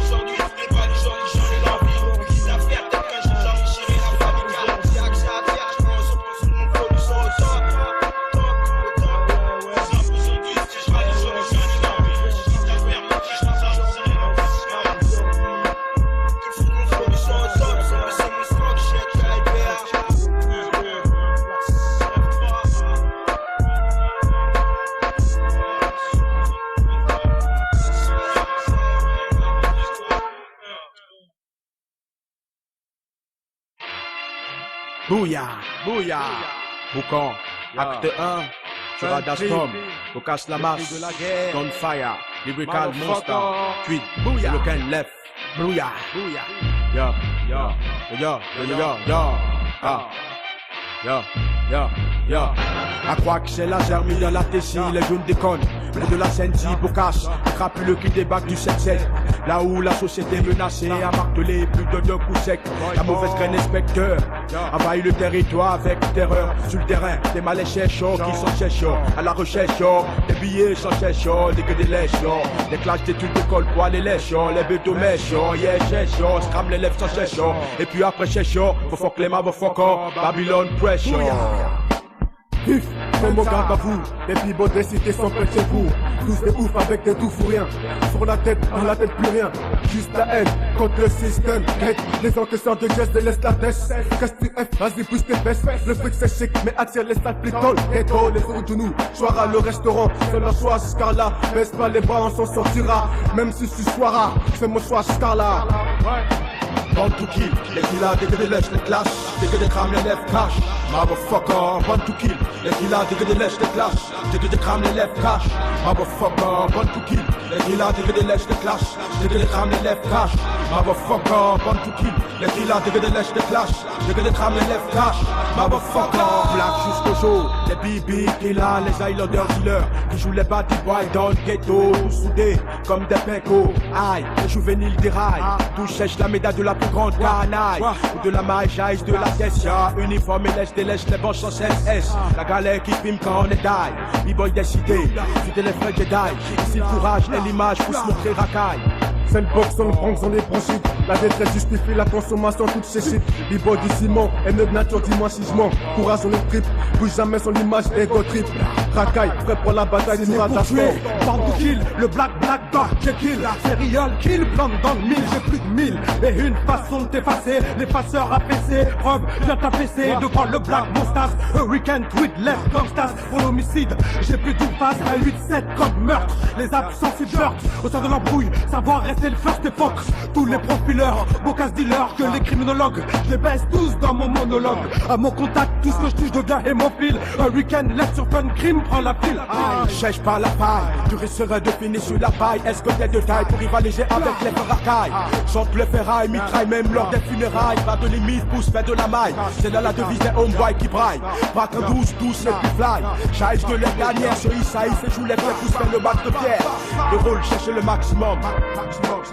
Aujourd'hui, ce n'est pas le jour du genre de l'envie. Plus qu'ils savent faire, peut-être qu'un jour j'enrichirai la famille. Car il y a que ça à faire, je prends surtout ce qu'on peut, nous sommes au top. Aujourd'hui, ce n'est pas le jour du genre de l'envie. Plus qu'ils savent faire, peut-être que je j'enrichirai la famille. Bouya, bouya. Boucan, acte 1. Turadastom, Bocas Lamas, Gunfire, Lyrical Monster, Tweet, Bouya, Locan Left, Bouya, Bouya. Yo, yo, yo, yo, yo, yo, yo, yo, yo. À croire que c'est laser mis dans la tessie, les jeunes déconnent. Près de la scène, Bocas, crapuleux qui débarque du 7-7. Là où la société menacée a martelé plus de 2 coups secs. La mauvaise graine inspecteur envahit le territoire avec terreur. Sur le terrain, des maléchés chauds qui sont chèches. À la recherche, des billets sans chèches, des que des lèches. Des classes d'études d'école pour aller lèches. Les bétos mèches, yeah, chèches. Scram les lèvres sans chèches. Et puis après chèches, faut que les mains vont encore. Babylone pressure. Vif, c'est mon garde à vous. Les bibots des cités sont prêts chez vous. Tous des ouf avec des tout fou rien. Sur la tête, dans la tête plus rien. Juste la haine contre le système. Les encaisseurs de geste laissent la tête. Qu'est-ce que tu fais? Vas-y, pousse tes fesses. Le fric c'est chic, mais attire les sales plutôt. Ghetto, les fous de nous. Soir à le restaurant, c'est la choix jusqu'à là. Baisse pas les bras, on s'en sortira. Même si je suis soira, c'est mon choix jusqu'à là. Born to kill, les killers, dès que des lèches, les clashs, dès que des crams, les lèvres cash. Motherfucker, born to kill, les killers, dès que des lèches, les clashs, dès que des crams, les lèvres cash. Motherfucker, born to kill, les killers, dès que des lèches, les clashs, dès que des crams, les lèvres cash. Motherfucker, born to kill, les killers, dès que des lèches, les clashs, dès que des crams, les lèvres cash. Motherfucker, black jusqu'au jour, les BB killers, les Highlanders dealers, qui jouent les bad boys dans le ghetto, tous soudés comme des pecos. Aïe, les juvéniles déraillent, tous sèchent la médaille de la plus grande canaille. Ou de la maille, jaillisse de la tessia. Uniforme et lèche, délèche les banches sans SS. La galère qui prime quand on est die. B-boy décidé, fidèle les frais Jedi. Ici le courage et l'image pour se montrer racaille. C'est le box, on le prend, on est bronchites. La détresse justifie la consommation toute ces shit. B-boy du ciment, et de nature, dis-moi si je mens. Courage on est trip, bouge jamais son image, ego trip. Racaille, prêt pour la bataille, c'est pour tuer. Bande de kill, le black dog, j'ai kill. Serial kill, plante dans le 1000, j'ai plus de 1000. Et une façon de t'effacer, l'effaceur APC. Rob, viens t'apaiser devant le black moustache. Hurricane, tweet, left, gangstas. Pour l'homicide, j'ai plus d'une face à 8-7 comme meurtre. Les absents c'est meurtre, au sein de l'embrouille, savoir rester le first époque. Tous les profileurs, bocas dealers, que les criminologues. Je les baisse tous dans mon monologue. À mon contact, tout ce que je touche devient hémophile. Hurricane, left sur fun, crime, prend la pile. Cherche pas la paille, tu risquerais de finir sur la paille. Est-ce que t'es de taille pour rivaliser avec les racailles? Chante le ferraille, mitraille même lors des funérailles. Pas de limite, pousse, fait de la maille. C'est là la devise des homeboys qui braille. Pas qu'un douce, douce et puis fly. Charge de l'air dernière, sur Isaïe, c'est joue les faits, pousse, fait le bac de pierre. Le rôle, chercher le maximum.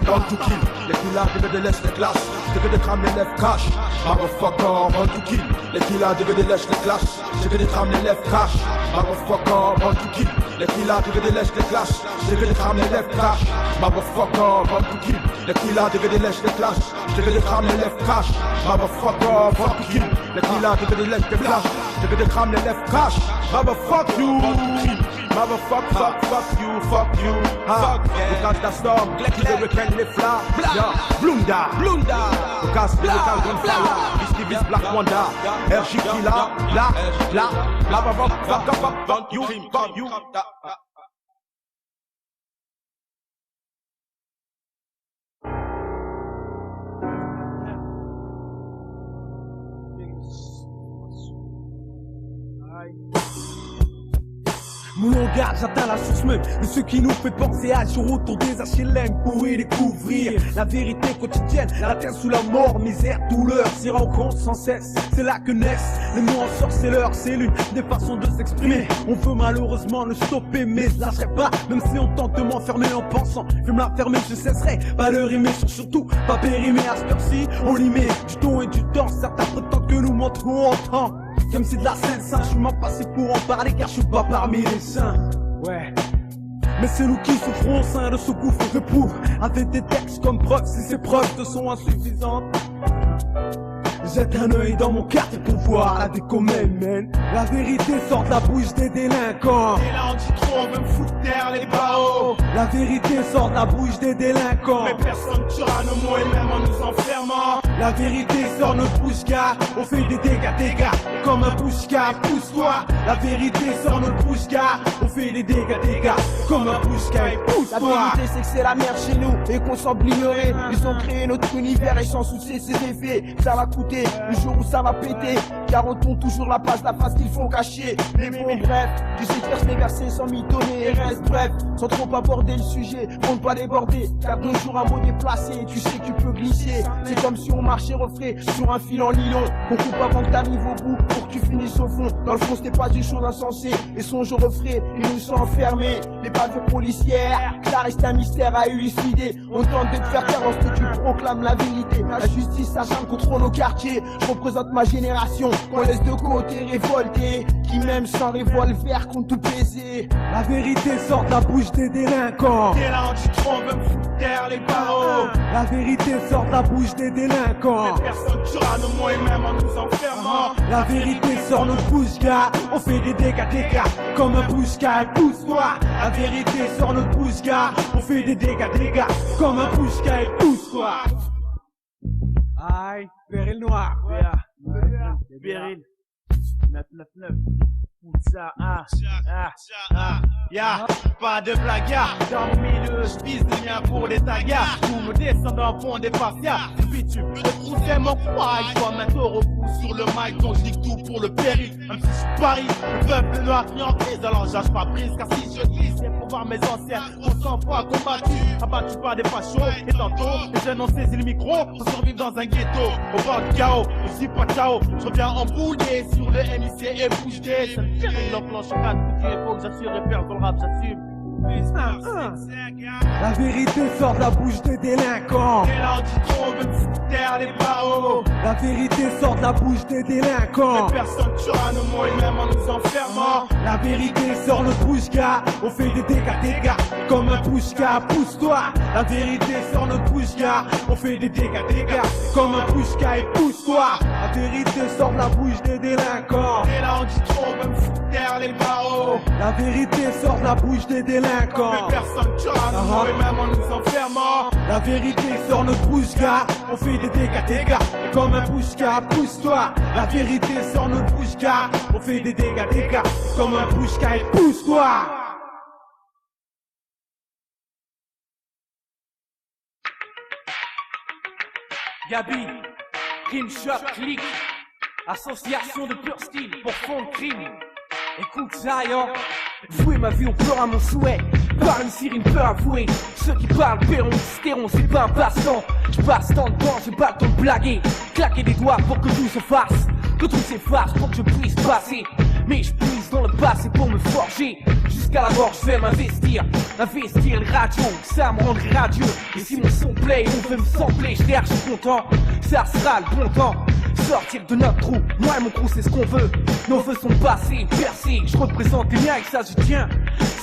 Born to kill, les killers, dès que des lèches, les classes. Dès que des trams, les lèvres cash. Motherfucker, born to kill, les killers, dès que des lèches, les classes. Dès que des trams, les lèvres cash. Motherfucker, born to kill, les killers, dès que des lèches, les classes. Dès que des trams, les lèvres cash. Motherfucker, born to kill, les killers, dès que des lèches, les classes. Dès que des trams, les lèvres cash. Motherfucker, born to kill, les killers, dès que des lèches, les classes. Dès que des trams, les lèvres cash. Motherfuck you. Fuck you. Bocas da storm, the weekend les flammes. Blunda. Bocas, the weekend gunfire. Stevie's Black Wanda. RG Killa, fuck you. Mon langage atteint la source même de ce qui nous fait penser à agir autour des HLM pour y découvrir la vérité quotidienne, la terre sous la mort, misère, douleur, s'y rencontre sans cesse. C'est là que naissent les mots en sorceleur, c'est l'une des façons de s'exprimer. On veut malheureusement le stopper, mais je lâcherai pas, même si on tente de m'enfermer en pensant. Je vais me la fermer, je cesserai pas de rimer, surtout pas périmer à cette heure-ci. On y met du ton et du temps, certains prétendent que nous montrons en temps. Comme c'est de la scène, ça, je suis mal passé pour en parler car je suis pas parmi les saints. Ouais. Mais c'est nous qui souffrons au sein de ce gouffre de pouf. Avec des textes comme preuve, si ces preuves te sont insuffisantes. Jette un œil dans mon quartier pour voir la déco man. La vérité sort de la bouche des délinquants. Et là on dit trop, on veut me foutre derrière les barreaux. La vérité sort de la bouche des délinquants. Mais personne tuera nos mots et même en nous enfermant. La vérité sort notre bouche car on fait des dégâts. Comme un bouche-car, pousse-toi. La vérité sort notre bouche car on fait des dégâts. Comme un bouche-car, pousse-toi. La vérité c'est que c'est la merde chez nous et qu'on semble l'ignorer. Ils ont créé notre univers et sans soucier ses effets. Ça va coûter le jour où ça va péter. Car on tourne toujours la face qu'ils font cacher. Mais bon bref, tu sais faire mes versets sans m'y donner et reste bref. Sans trop aborder le sujet, pour ne pas déborder. Car toujours un mot déplacé, tu sais que tu peux glisser. C'est comme si on marchait refrais sur un fil en nylon. Qu'on coupe avant que t'arrives au bout pour que tu finisses au fond. Dans le fond c'était pas une chose insensée. Et songe au refrain, ils nous sont enfermés. Les bavures policières, ça reste un mystère à élucider. On tente de te faire taire lorsque tu proclames la vérité. La justice s'acharne contre nos quartiers. Je représente ma génération qu'on laisse de côté révolté, qui même sans revolver compte tout baiser. La vérité sort de la bouche des délinquants. Et là on dit trop, on veut me foutre derrière les barreaux. La vérité sort de la bouche des délinquants. Mais personne tuera nos mots et même en nous enfermant. La vérité sort notre bouche car on fait des dégâts. Comme un bouche-car, pousse-toi. La vérité sort notre bouche car on fait des dégâts. Comme un bouche-car, pousse-toi. Aïe, Péril Noir. Péril 999. Ça, Ya, pas de blague, ya. Dans mon milieu, je vise le mien pour les tagas. Tous me descendants font des patias. Bitume, le trou c'est mon croix. Je dois mettre au repos sur le mic, donc je dis tout pour le péril. Même si je suis Paris, le peuple noir crie en crise. Alors j'âge pas prise, car si je glisse, c'est pour voir mes anciens. Pour 100 fois combattus, abattus par des fachos. Et tantôt, les jeunes ont saisi le micro pour survivre dans un ghetto. Au bord du chaos, je dis pas ciao. Je reviens embrouillé sur le MIC et bougé. Ça me tire une planche 4 il faut que j'assure et perdre le rap, j'assume. La vérité sort de la bouche des délinquants. Et là on dit trop, on veut me foutre derrière les barreaux. La vérité sort de la bouche des délinquants. Mais personne tuera nos mots et même en nous enfermant. La vérité sort notre bouche car on fait des dégâts. Comme un bouche-car, pousse-toi. La vérité sort notre bouche car on fait des dégâts. Comme un bouche-car, pousse-toi. La vérité sort de la bouche des délinquants. Et là on dit trop, on veut me foutre derrière les barreaux. La vérité sort de la bouche des délinquants. Mais personne tuera nos mots et même en nous enfermant. La vérité sort notre bouche car on fait des dégâts. Comme un bouche-car, pousse-toi. La vérité sort notre bouche car on fait des dégâts. Comme un bouche-car, pousse-toi. Gabi, Crime Shop, Click, association de pur style pour fond de crime. Écoute ça, yo. Vouer ma vie au peur à mon souhait. Par une sirène peut avouer. Ceux qui parlent paieront, cysteront, c'est pas un passe-temps. Je passe tant de temps, j'ai pas le temps de blaguer. Claquer des doigts pour que tout se fasse. Que tout s'efface pour que je puisse passer. Mais je puise dans le passé pour me forger. Jusqu'à la mort, je vais m'investir. Investir une radio, ça me rendrait radieux. Et si mon son play, on veut me sampler, je suis content. Ça sera le bon temps. Sortir de notre trou, moi et mon crew c'est ce qu'on veut. Nos vœux sont passés, percés. Je représente les miens et ça je tiens.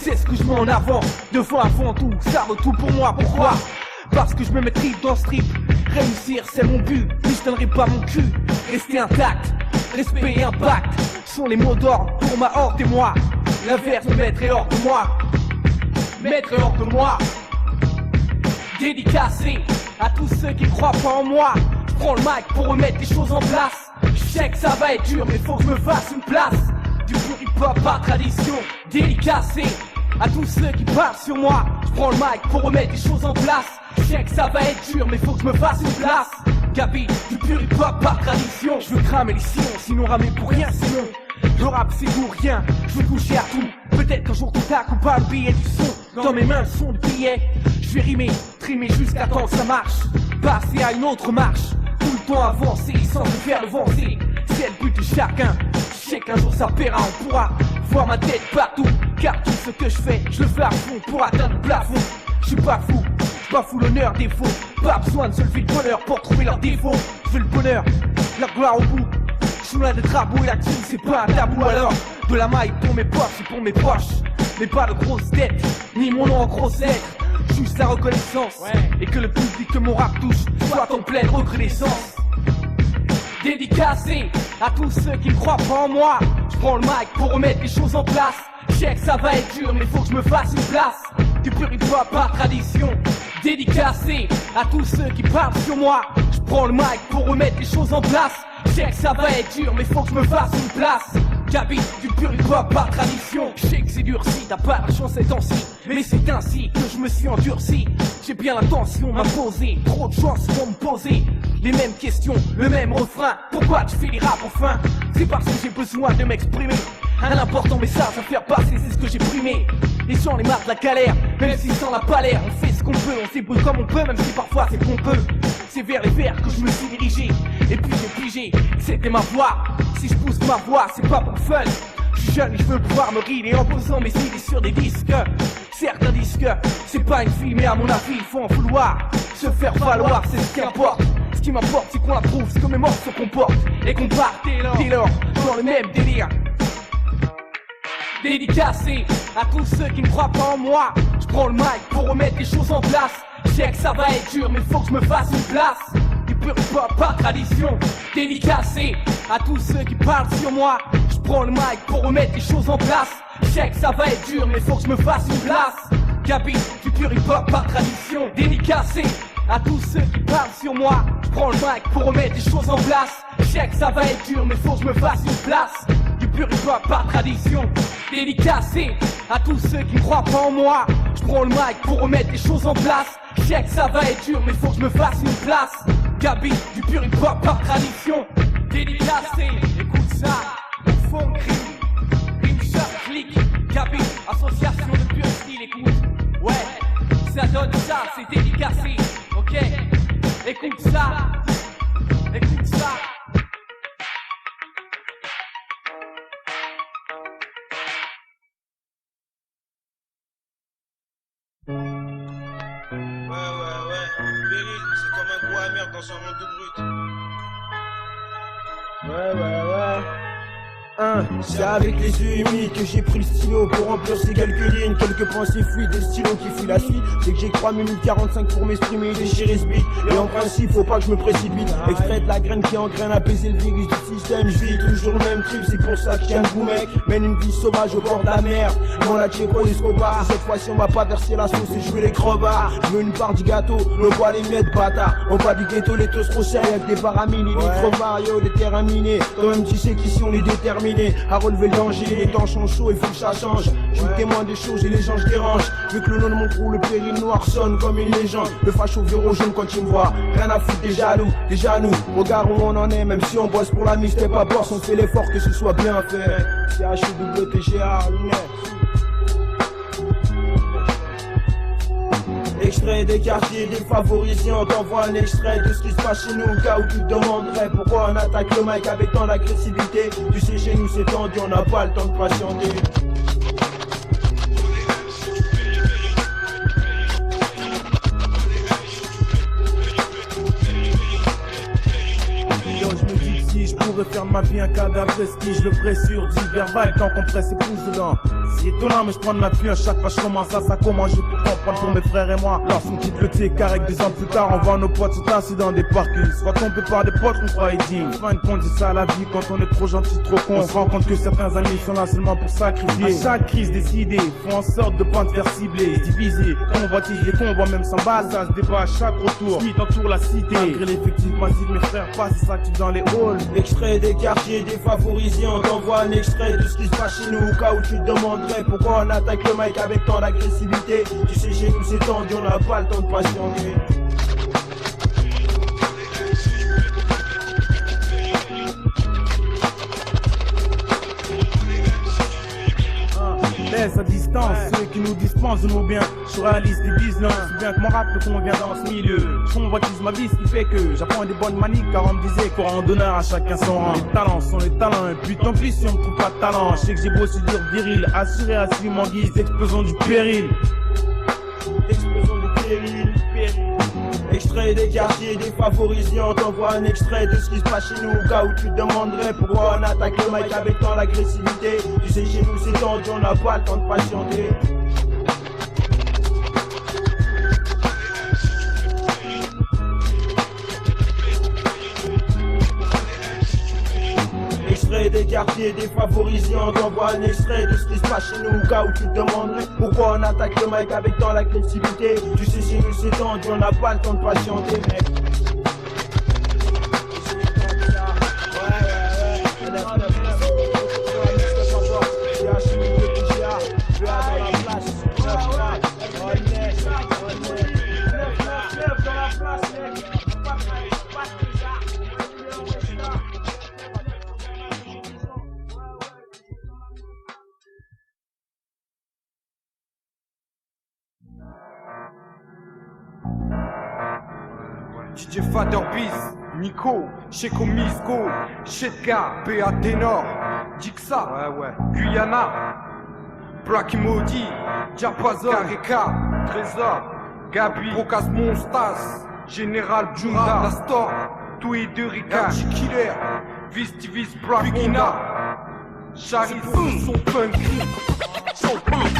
C'est ce que je mets en avant. Devant avant tout, ça vaut tout pour moi. Pourquoi? Parce que je me mettrai dans ce trip. Réussir c'est mon but, mais je donnerai pas mon cul. Rester intact, respect et impact sont les mots d'ordre pour ma horde et moi. L'inverse me mettrait hors de moi. Mettrait hors de moi. Dédicacé à tous ceux qui croient pas en moi. Je prends le mic pour remettre les choses en place. Je sais que ça va être dur mais faut que je me fasse une place. Du pur hip-hop par tradition. Dédicacé à tous ceux qui parlent sur moi. Je prends le mic pour remettre les choses en place. Je sais que ça va être dur mais faut que je me fasse une place. Gabi, du pur hip-hop par tradition. Je veux cramer les sillons, sinon ramer pour rien sinon. Le rap c'est pour rien, je veux toucher à tout. Peut-être qu'un jour tout à coup pas le billet du son. Dans mes mains le son de billet. Je vais rimer, trimer jusqu'à temps que ça marche. Passer à une autre marche. Tout le temps avancer sans se faire devancer. C'est le but de chacun. Je sais qu'un jour ça paiera, on pourra voir ma tête partout. Car tout ce que je fais, je le fais à fond pour atteindre le plafond. Je suis pas fou, je bafoue l'honneur des faux. Pas besoin de se lever le bonheur pour trouver leurs défauts. Je veux le bonheur, la gloire au bout. Je suis loin d'être à bout et la team c'est pas un tabou. Alors de la maille pour mes poches et pour mes proches. Mais pas de grosses dettes, ni mon nom en grosses lettres. Juste la reconnaissance, et que le public que mon rap touche soit en pleine reconnaissance. Dédicacé à tous ceux qui ne croient pas en moi. Je prends le mic pour remettre les choses en place. Je sais que ça va être dur mais faut que je me fasse une place. Du pur hip-hop par tradition. Dédicacé à tous ceux qui parlent sur moi. Je prends le mic pour remettre les choses en place. Je sais que ça va être dur mais faut que je me fasse une place. J'habite du pur hip-hop par tradition. Je sais que c'est durci, t'as pas la chance ces temps-ci. Mais c'est ainsi que je me suis endurci. J'ai bien l'intention de m'imposer. Trop de chances vont me poser les mêmes questions, le même refrain. Pourquoi tu fais les rap enfin? C'est parce que j'ai besoin de m'exprimer. Un important message à faire passer, c'est ce que j'ai primé. Les gens les marre de la galère, même s'ils s'en a pas l'air. On fait ce qu'on peut, on s'ébrouille comme on peut, même si parfois c'est pompeux. C'est vers les vers que je me suis dirigé. Et puis j'ai pigé, c'était ma voix. Si je pousse ma voix, c'est pas pour fun. Je suis jeune et je veux pouvoir me rider en posant mes idées sur des disques. Certains disques, c'est pas une fille, mais à mon avis, il faut en vouloir. Se faire valoir, c'est ce qui importe. Ce qui m'importe, c'est qu'on approuve ce que mes morts se comportent. Et qu'on parte dès lors dans le même délire. Dédicacé à tous ceux qui ne croient pas en moi. Je prends le mic pour remettre les choses en place. Je sais que ça va être dur mais faut que je me fasse une place. Du pur hip-hop par tradition. Dédicacé à tous ceux qui parlent sur moi. Je prends le mic pour remettre les choses en place. Je sais que ça va être dur mais faut que je me fasse une place. J'habite du pur hip-hop par tradition. Dédicacé à tous ceux qui parlent sur moi. Je prends le mic pour remettre les choses en place. Je sais que ça va être dur mais faut que je me fasse une place. Du pur hip-hop par tradition. Dédicacé à tous ceux qui ne croient pas en moi. Je prends le mic pour remettre les choses en place. Je sais que ça va être dur mais faut que je me fasse une place. Gabi, du pur hip-hop par tradition. Dédicacé, écoute ça. Au fond, crime, shot, click. Gabi, association de pur style, écoute. Ouais, ça donne ça, c'est dédicacé. Ok, écoute ça. Écoute ça. Ouais. Péril, c'est comme un gros amer dans son monde de brut. Ouais. C'est avec les yeux humides que j'ai pris le stylo pour remplir ces quelques lignes, quelques pensées fluides, des stylos qui fuient la suite. C'est que j'ai 3 minutes 45 pour m'exprimer, déchirer ce beat. Et en principe, faut pas que je me précipite. Extrait de la graine qui engraine, apaiser le virus du système. Je vis toujours le même trip, c'est pour ça que tiens vous mec. Mène une vie sauvage au bord de la mer. Dans la Tchéco, Escobar. Cette fois-ci, on va pas verser la sauce et jouer les crevards. Je veux une part du gâteau, le bois les miettes, bâtard. On va du ghetto, les tosses trop sérieux avec des paramines, des micro-varios, des terrains minés. Quand même, tu sais qu'ici on est déterminés à relever le danger, les temps sont chauds, il faut que ça change. Je suis témoin des choses et les gens je dérange. Vu que le nom de mon crew, le péril noir sonne comme une légende. Le facho bureau jaune quand il me voit, rien à foutre des jaloux, déjà nous. Regarde où on en est, même si on bosse pour la mixtape à force, on fait l'effort que ce soit bien fait. CHWTGA, lunettes. Extrait des quartiers défavorisés, on t'envoie un extrait de ce qui se passe chez nous. Au cas où tu te demanderais pourquoi on attaque le mic avec tant d'agressivité. Tu sais, chez nous c'est tendu, on n'a pas le temps de patienter. Je pourrais faire de ma vie un cas d'un prestige, le pressure, dit verbal, tant qu'on presse et pousse dedans. C'est étonnant, mais je prends de ma pluie à chaque fois je commence à ça commence, je peux comprendre pour mes frères et moi. Lorsqu'on quitte le T-car avec des ans plus tard, on voit nos potes se tasser dans des parkings. Soit tombé par des potes qu'on croit dignes. Fin de compte, c'est ça la vie, quand on est trop gentil, trop con, on se rend compte que certains amis sont là seulement pour sacrifier. À chaque crise des idées, font en sorte de pas te faire cibler, diviser, convoitise les combats, même sans base, ça se débat à chaque retour. Suite entoure la cité, malgré l'effectif massif, mes frères passent et s'activent dans les halls. Extrait des quartiers défavorisés, on t'envoie un extrait de ce qui se passe chez nous. Au cas où tu te demanderais pourquoi on attaque le mic avec tant d'agressivité. Tu sais, chez nous c'est tendu, on n'a pas le temps de patienter. laisse à distance ceux qui nous dispensent de nos biens. Surréaliste et vigilant, si bien que mon rap le convient dans ce milieu. Je convoitise ma vie, ce qui fait que j'apprends des bonnes manies, car on me disait qu'on rend d'honneur à chacun son rang. Les talents sont les talents, et puis tant pis si on ne trouve pas de talent. Je sais que j'ai beau dire viril, assuré à suivre mon guise, explosion du péril. Explosion du péril, Extrait des quartiers défavorisés, on t'envoie un extrait de ce qui se passe chez nous. Au cas où tu te demanderais pourquoi on attaque le mic avec tant d'agressivité. Tu sais, chez nous c'est tendu, on n'a pas le temps de patienter. Extrait des quartiers défavorisés, on t'envoie un extrait de ce qui se passe chez nous. Au cas où tu te demanderais pourquoi on attaque le mic avec tant d'agressivité. Tu sais, chez nous c'est tendu, on n'a pas le temps de patienter, mec. DJ Faderbiz, Nico, Cheko Misko, Shetka, PA Ténor, Dixa, Guyana, Blacky Maudit, Diapason, Kareka, Trésor, Gabi, Procas Monstas, Général Junda, Lastor, Toué de Ricard, Killer, Vistivis, Brakina, Charis, son punk grip, son punk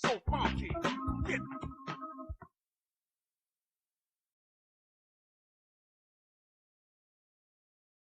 So funky.